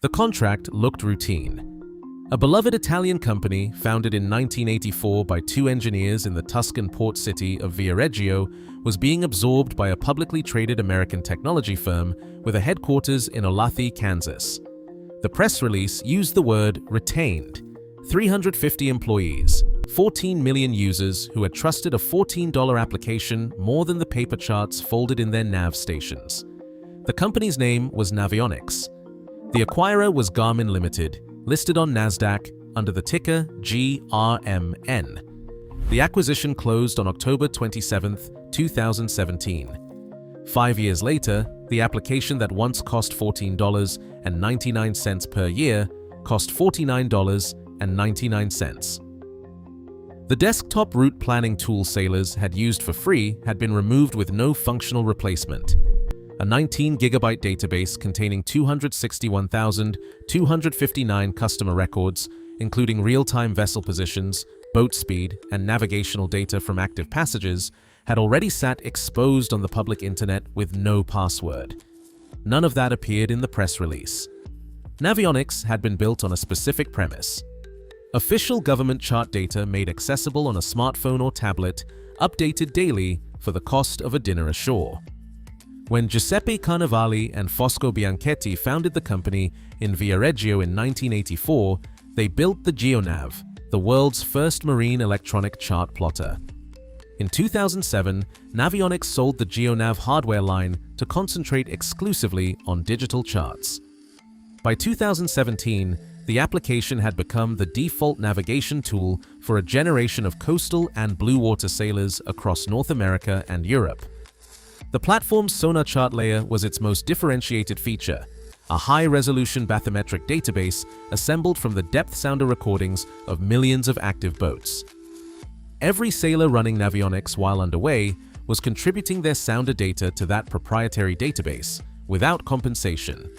The contract looked routine. A beloved Italian company founded in 1984 by two engineers in the Tuscan port city of Viareggio was being absorbed by a publicly traded American technology firm with a headquarters in Olathe, Kansas. The press release used the word retained. 350 employees, 14 million users who had trusted a $14 application more than the paper charts folded in their nav stations. The company's name was Navionics. The acquirer was Garmin Limited, listed on NASDAQ under the ticker GRMN. The acquisition closed on October 27, 2017. 5 years later, the application that once cost $14.99 per year cost $49.99. The desktop route planning tool sailors had used for free had been removed with no functional replacement. A 19-gigabyte database containing 261,259 customer records, including real-time vessel positions, boat speed, and navigational data from active passages, had already sat exposed on the public internet with no password. None of that appeared in the press release. Navionics had been built on a specific premise. Official government chart data made accessible on a smartphone or tablet, updated daily for the cost of a dinner ashore. When Giuseppe Carnevali and Fosco Bianchetti founded the company in Viareggio in 1984, they built the GeoNav, the world's first marine electronic chart plotter. In 2007, Navionics sold the GeoNav hardware line to concentrate exclusively on digital charts. By 2017, the application had become the default navigation tool for a generation of coastal and blue water sailors across North America and Europe. The platform's sonar chart layer was its most differentiated feature, a high-resolution bathymetric database assembled from the depth sounder recordings of millions of active boats. Every sailor running Navionics while underway was contributing their sounder data to that proprietary database, without compensation.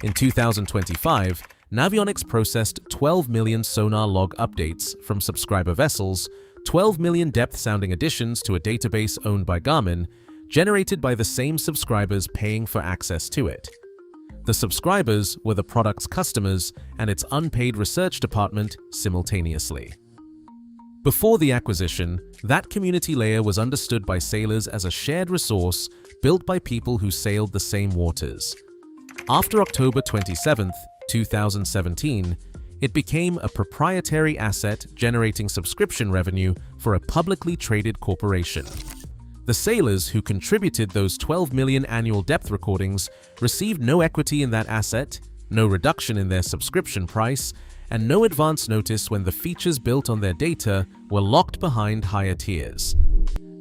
In 2025, Navionics processed 12 million sonar log updates from subscriber vessels, 12 million depth sounding additions to a database owned by Garmin, generated by the same subscribers paying for access to it. The subscribers were the product's customers and its unpaid research department simultaneously. Before the acquisition, that community layer was understood by sailors as a shared resource built by people who sailed the same waters. After October 27, 2017, it became a proprietary asset generating subscription revenue for a publicly traded corporation. The sailors who contributed those 12 million annual depth recordings received no equity in that asset, no reduction in their subscription price, and no advance notice when the features built on their data were locked behind higher tiers.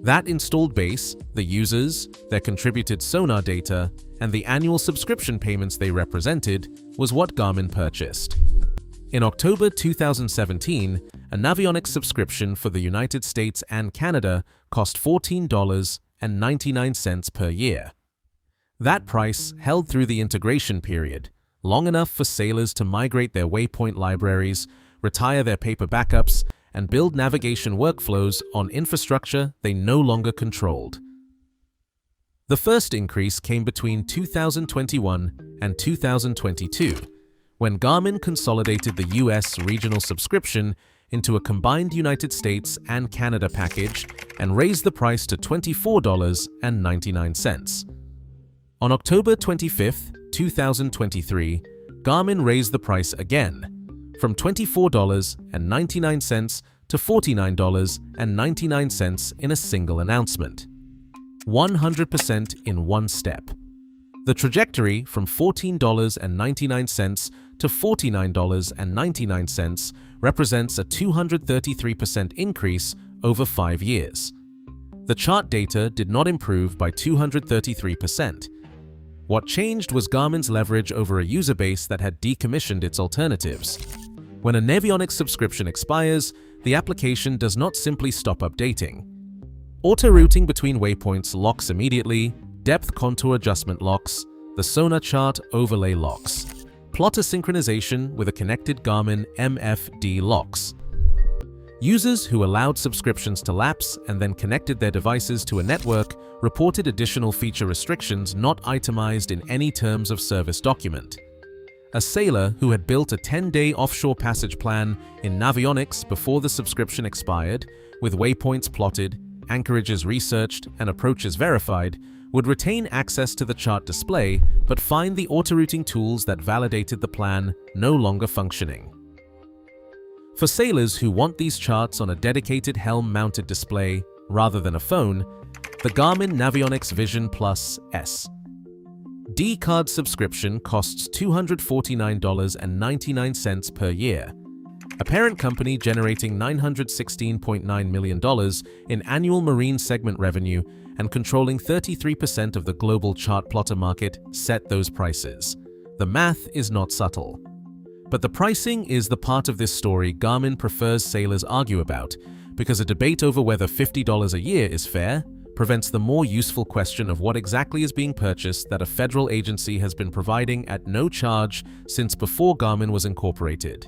That installed base, the users, their contributed sonar data, and the annual subscription payments they represented was what Garmin purchased. In October 2017, a Navionics subscription for the United States and Canada cost $14.99 per year. That price held through the integration period, long enough for sailors to migrate their waypoint libraries, retire their paper backups, and build navigation workflows on infrastructure they no longer controlled. The first increase came between 2021 and 2022, when Garmin consolidated the US regional subscription into a combined United States and Canada package and raised the price to $24.99. On October 25, 2023, Garmin raised the price again, from $24.99 to $49.99 in a single announcement. 100% in one step. The trajectory from $14.99 to $49.99 represents a 233% increase over 5 years. The chart data did not improve by 233%. What changed was Garmin's leverage over a user base that had decommissioned its alternatives. When a Navionics subscription expires, the application does not simply stop updating. Auto-routing between waypoints locks immediately, depth contour adjustment locks, the sonar chart overlay locks, plotter synchronization with a connected Garmin MFD locks. Users who allowed subscriptions to lapse and then connected their devices to a network reported additional feature restrictions not itemized in any terms of service document. A sailor who had built a 10-day offshore passage plan in Navionics before the subscription expired, with waypoints plotted, anchorages researched, and approaches verified, would retain access to the chart display but find the autorouting tools that validated the plan no longer functioning. For sailors who want these charts on a dedicated helm-mounted display rather than a phone, the Garmin Navionics Vision Plus S D-card subscription costs $249.99 per year, a parent company generating $916.9 million in annual marine segment revenue and controlling 33% of the global chart plotter market set those prices. The math is not subtle. But the pricing is the part of this story Garmin prefers sailors argue about, because a debate over whether $50 a year is fair prevents the more useful question of what exactly is being purchased that a federal agency has been providing at no charge since before Garmin was incorporated.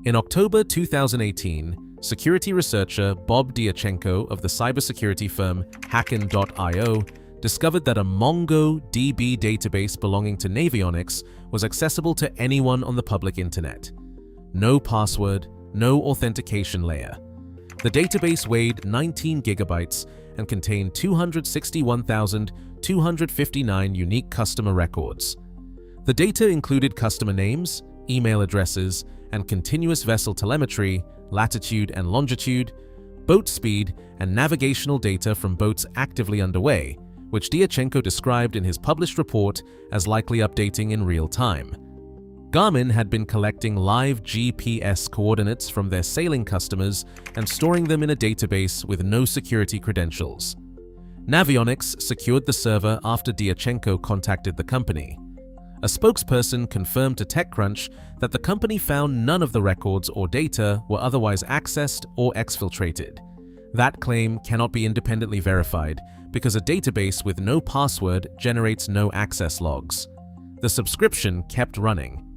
In October 2018, security researcher Bob Diachenko of the cybersecurity firm Hacken.io discovered that a MongoDB database belonging to Navionics was accessible to anyone on the public internet. No password, no authentication layer. The database weighed 19 gigabytes and contained 261,259 unique customer records. The data included customer names, email addresses, and continuous vessel telemetry, latitude and longitude, boat speed, and navigational data from boats actively underway, which Diachenko described in his published report as likely updating in real time. Garmin had been collecting live GPS coordinates from their sailing customers and storing them in a database with no security credentials. Navionics secured the server after Diachenko contacted the company. A spokesperson confirmed to TechCrunch that the company found none of the records or data were otherwise accessed or exfiltrated. That claim cannot be independently verified because a database with no password generates no access logs. The subscription kept running.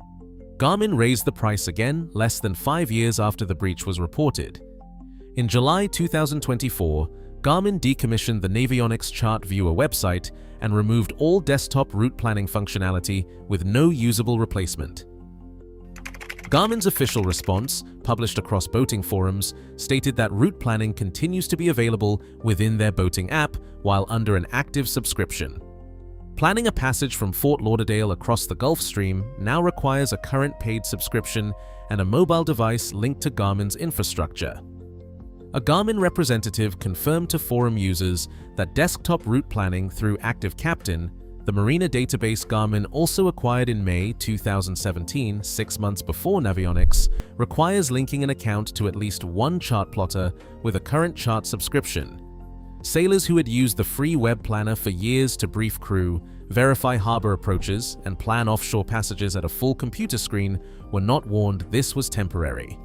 Garmin raised the price again less than 5 years after the breach was reported. In July 2024, Garmin decommissioned the Navionics Chart Viewer website and removed all desktop route planning functionality with no usable replacement. Garmin's official response, published across boating forums, stated that route planning continues to be available within their boating app while under an active subscription. Planning a passage from Fort Lauderdale across the Gulf Stream now requires a current paid subscription and a mobile device linked to Garmin's infrastructure. A Garmin representative confirmed to forum users that desktop route planning through Active Captain, the marina database Garmin also acquired in May 2017, 6 months before Navionics, requires linking an account to at least one chart plotter with a current chart subscription. Sailors who had used the free web planner for years to brief crew, verify harbor approaches, and plan offshore passages at a full computer screen were not warned this was temporary.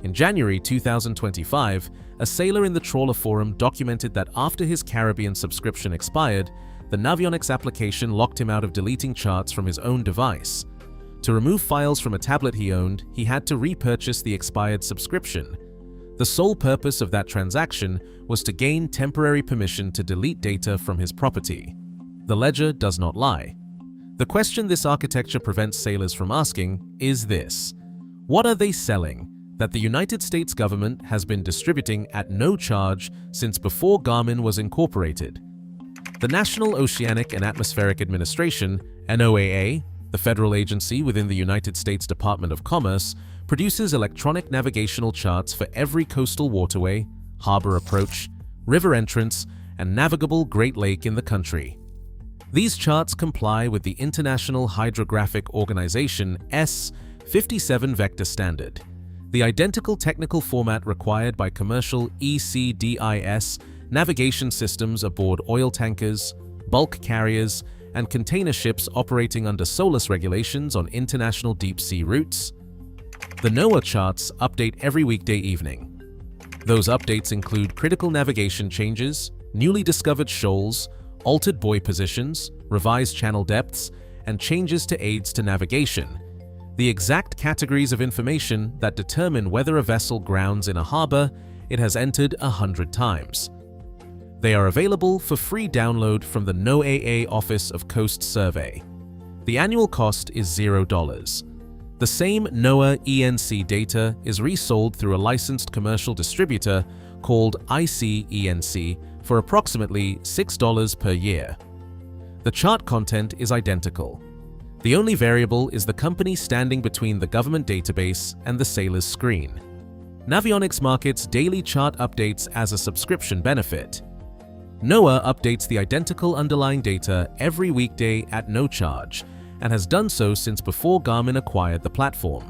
In January 2025, a sailor in the trawler forum documented that after his Caribbean subscription expired, the Navionics application locked him out of deleting charts from his own device. To remove files from a tablet he owned, he had to repurchase the expired subscription. The sole purpose of that transaction was to gain temporary permission to delete data from his property. The ledger does not lie. The question this architecture prevents sailors from asking is this: what are they selling that the United States government has been distributing at no charge since before Garmin was incorporated? The National Oceanic and Atmospheric Administration, NOAA, the federal agency within the United States Department of Commerce, produces electronic navigational charts for every coastal waterway, harbor approach, river entrance, and navigable Great Lake in the country. These charts comply with the International Hydrographic Organization S57 vector standard, the identical technical format required by commercial ECDIS navigation systems aboard oil tankers, bulk carriers, and container ships operating under SOLAS regulations on international deep-sea routes. The NOAA charts update every weekday evening. Those updates include critical navigation changes, newly discovered shoals, altered buoy positions, revised channel depths, and changes to aids to navigation, the exact categories of information that determine whether a vessel grounds in a harbor it has entered 100 times. They are available for free download from the NOAA Office of Coast Survey. The annual cost is $0. The same NOAA ENC data is resold through a licensed commercial distributor called IC-ENC for approximately $6 per year. The chart content is identical. The only variable is the company standing between the government database and the sailor's screen. Navionics markets daily chart updates as a subscription benefit. NOAA updates the identical underlying data every weekday at no charge, and has done so since before Garmin acquired the platform.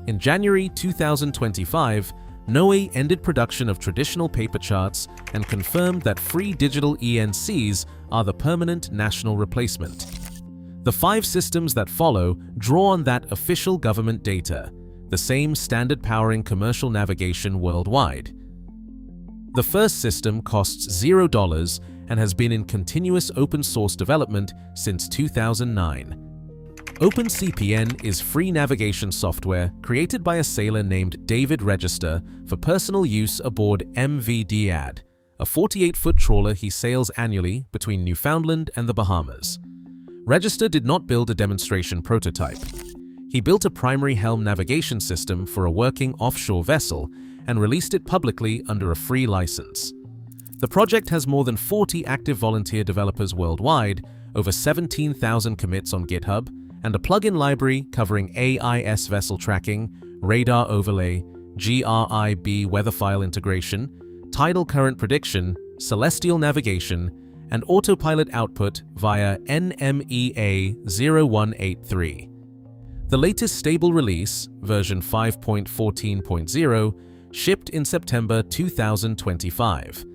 In January 2025, NOAA ended production of traditional paper charts and confirmed that free digital ENCs are the permanent national replacement. The 5 systems that follow draw on that official government data, the same standard powering commercial navigation worldwide. The first system costs $0 and has been in continuous open source development since 2009. OpenCPN is free navigation software created by a sailor named David Register for personal use aboard MV Diad, a 48-foot trawler he sails annually between Newfoundland and the Bahamas. Register did not build a demonstration prototype. He built a primary helm navigation system for a working offshore vessel and released it publicly under a free license. The project has more than 40 active volunteer developers worldwide, over 17,000 commits on GitHub, and a plugin library covering AIS vessel tracking, radar overlay, GRIB weather file integration, tidal current prediction, celestial navigation, and autopilot output via NMEA 0183. The latest stable release, version 5.14.0, shipped in September 2025.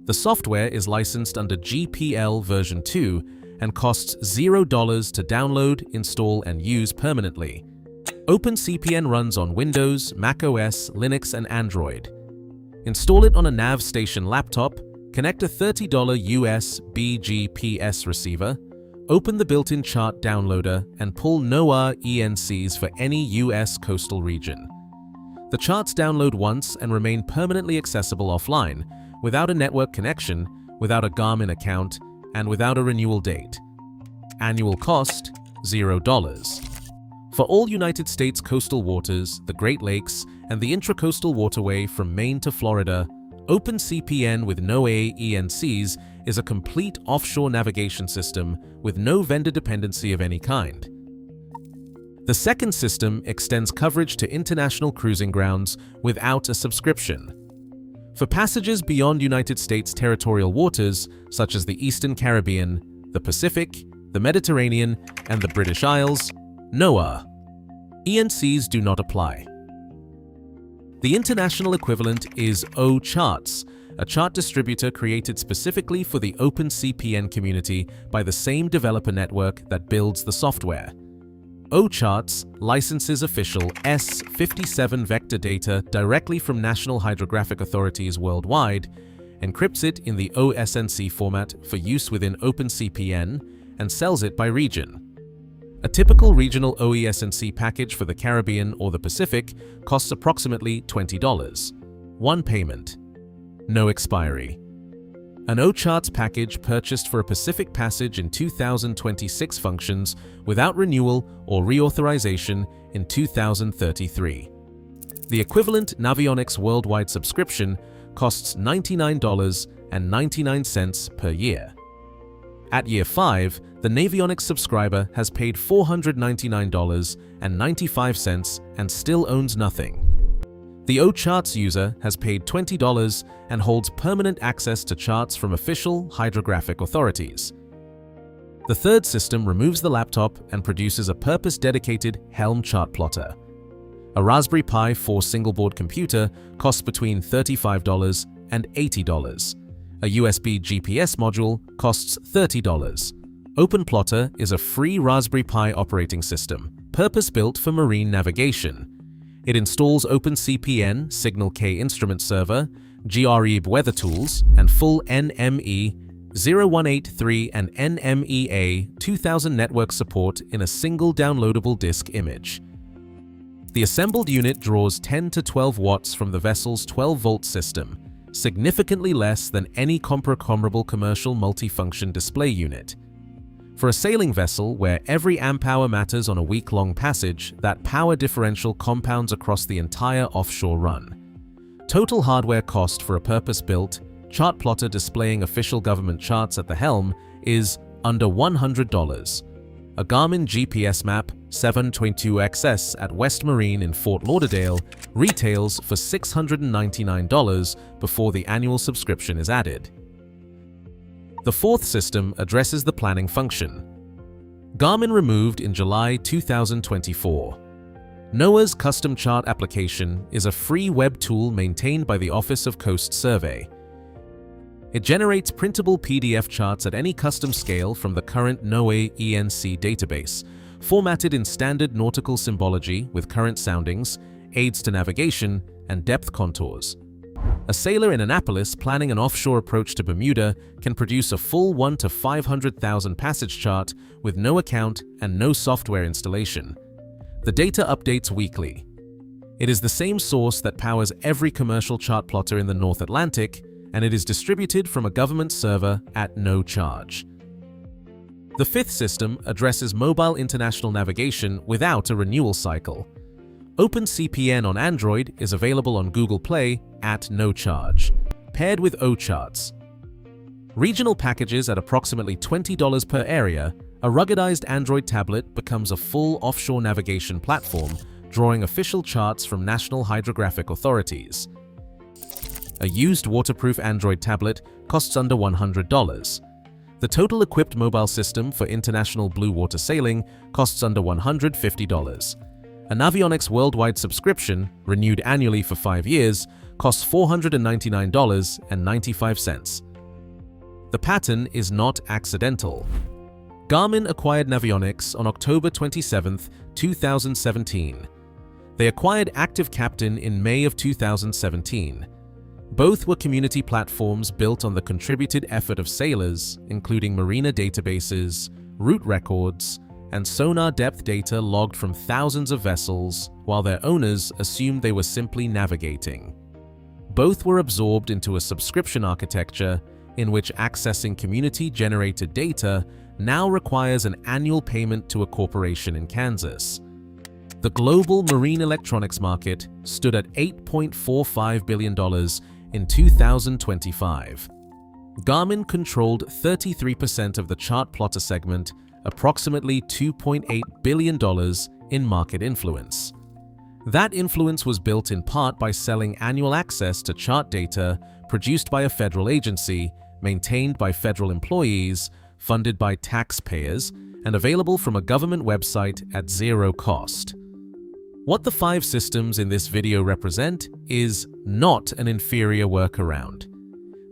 The software is licensed under GPL version 2 and costs $0 to download, install, and use permanently. OpenCPN runs on Windows, macOS, Linux, and Android. Install it on a NavStation laptop, connect a $30 USB GPS receiver, open the built-in chart downloader, and pull NOAA ENCs for any US coastal region. The charts download once and remain permanently accessible offline, without a network connection, without a Garmin account, and without a renewal date. Annual cost, $0. For all United States coastal waters, the Great Lakes, and the intracoastal waterway from Maine to Florida, OpenCPN with NOAA ENCs is a complete offshore navigation system with no vendor dependency of any kind. The second system extends coverage to international cruising grounds without a subscription. For passages beyond United States territorial waters, such as the Eastern Caribbean, the Pacific, the Mediterranean, and the British Isles, NOAA ENCs do not apply. The international equivalent is OCharts, a chart distributor created specifically for the OpenCPN community by the same developer network that builds the software. OCharts licenses official S57 vector data directly from national hydrographic authorities worldwide, encrypts it in the OSNC format for use within OpenCPN, and sells it by region. A typical regional OESNC package for the Caribbean or the Pacific costs approximately $20. One payment. No expiry. An OCharts package purchased for a Pacific passage in 2026 functions without renewal or reauthorization in 2033. The equivalent Navionics worldwide subscription costs $99.99 per year. At year 5, the Navionics subscriber has paid $499.95 and still owns nothing. The OCharts user has paid $20 and holds permanent access to charts from official hydrographic authorities. The third system removes the laptop and produces a purpose-dedicated Helm chart plotter. A Raspberry Pi 4 single-board computer costs between $35 and $80. A USB GPS module costs $30. OpenPlotter is a free Raspberry Pi operating system, purpose-built for marine navigation. It installs OpenCPN, Signal K instrument server, GRIB weather tools, and full NME 0183 and NMEA 2000 network support in a single downloadable disk image. The assembled unit draws 10 to 12 watts from the vessel's 12-volt system, significantly less than any comparable commercial multifunction display unit. For a sailing vessel where every amp-hour matters on a week-long passage, that power differential compounds across the entire offshore run. Total hardware cost for a purpose-built, chart plotter displaying official government charts at the helm is under $100. A Garmin GPS map 722XS at West Marine in Fort Lauderdale retails for $699 before the annual subscription is added. The fourth system addresses the planning function. Garmin removed in July 2024. NOAA's custom chart application is a free web tool maintained by the Office of Coast Survey. It generates printable PDF charts at any custom scale from the current NOAA ENC database, formatted in standard nautical symbology with current soundings, aids to navigation, and depth contours. A sailor in Annapolis planning an offshore approach to Bermuda can produce a full 1 to 500,000 passage chart with no account and no software installation. The data updates weekly. It is the same source that powers every commercial chart plotter in the North Atlantic, and it is distributed from a government server at no charge. The fifth system addresses mobile international navigation without a renewal cycle. OpenCPN on Android is available on Google Play at no charge, paired with O-Charts. Regional packages at approximately $20 per area, a ruggedized Android tablet becomes a full offshore navigation platform, drawing official charts from national hydrographic authorities. A used waterproof Android tablet costs under $100. The total equipped mobile system for international blue water sailing costs under $150. A Navionics worldwide subscription, renewed annually for 5 years, costs $499.95. The pattern is not accidental. Garmin acquired Navionics on October 27, 2017. They acquired Active Captain in May of 2017. Both were community platforms built on the contributed effort of sailors, including marina databases, route records, and sonar depth data logged from thousands of vessels, while their owners assumed they were simply navigating. Both were absorbed into a subscription architecture in which accessing community-generated data now requires an annual payment to a corporation in Kansas. The global marine electronics market stood at $8.45 billion in 2025. Garmin controlled 33% of the chart plotter segment, approximately $2.8 billion in market influence. That influence was built in part by selling annual access to chart data produced by a federal agency, maintained by federal employees, funded by taxpayers, and available from a government website at zero cost. What the 5 systems in this video represent is not an inferior workaround.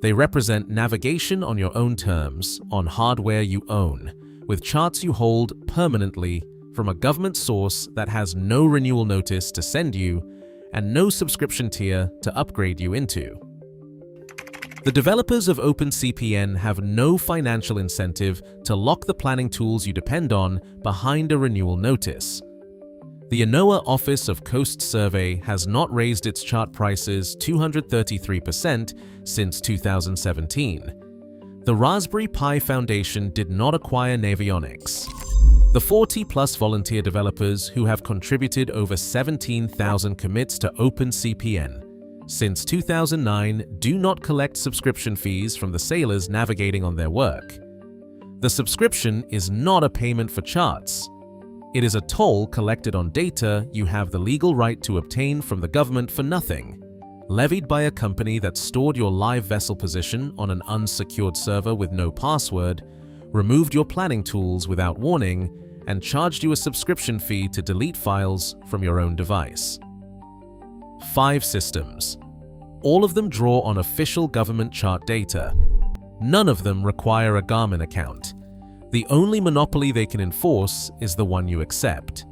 They represent navigation on your own terms, on hardware you own, with charts you hold permanently from a government source that has no renewal notice to send you and no subscription tier to upgrade you into. The developers of OpenCPN have no financial incentive to lock the planning tools you depend on behind a renewal notice. The NOAA Office of Coast Survey has not raised its chart prices 233% since 2017. The Raspberry Pi Foundation did not acquire Navionics. The 40-plus volunteer developers who have contributed over 17,000 commits to OpenCPN since 2009 do not collect subscription fees from the sailors navigating on their work. The subscription is not a payment for charts. It is a toll collected on data you have the legal right to obtain from the government for nothing, levied by a company that stored your live vessel position on an unsecured server with no password, removed your planning tools without warning, and charged you a subscription fee to delete files from your own device. 5 systems. All of them draw on official government chart data. None of them require a Garmin account. The only monopoly they can enforce is the one you accept.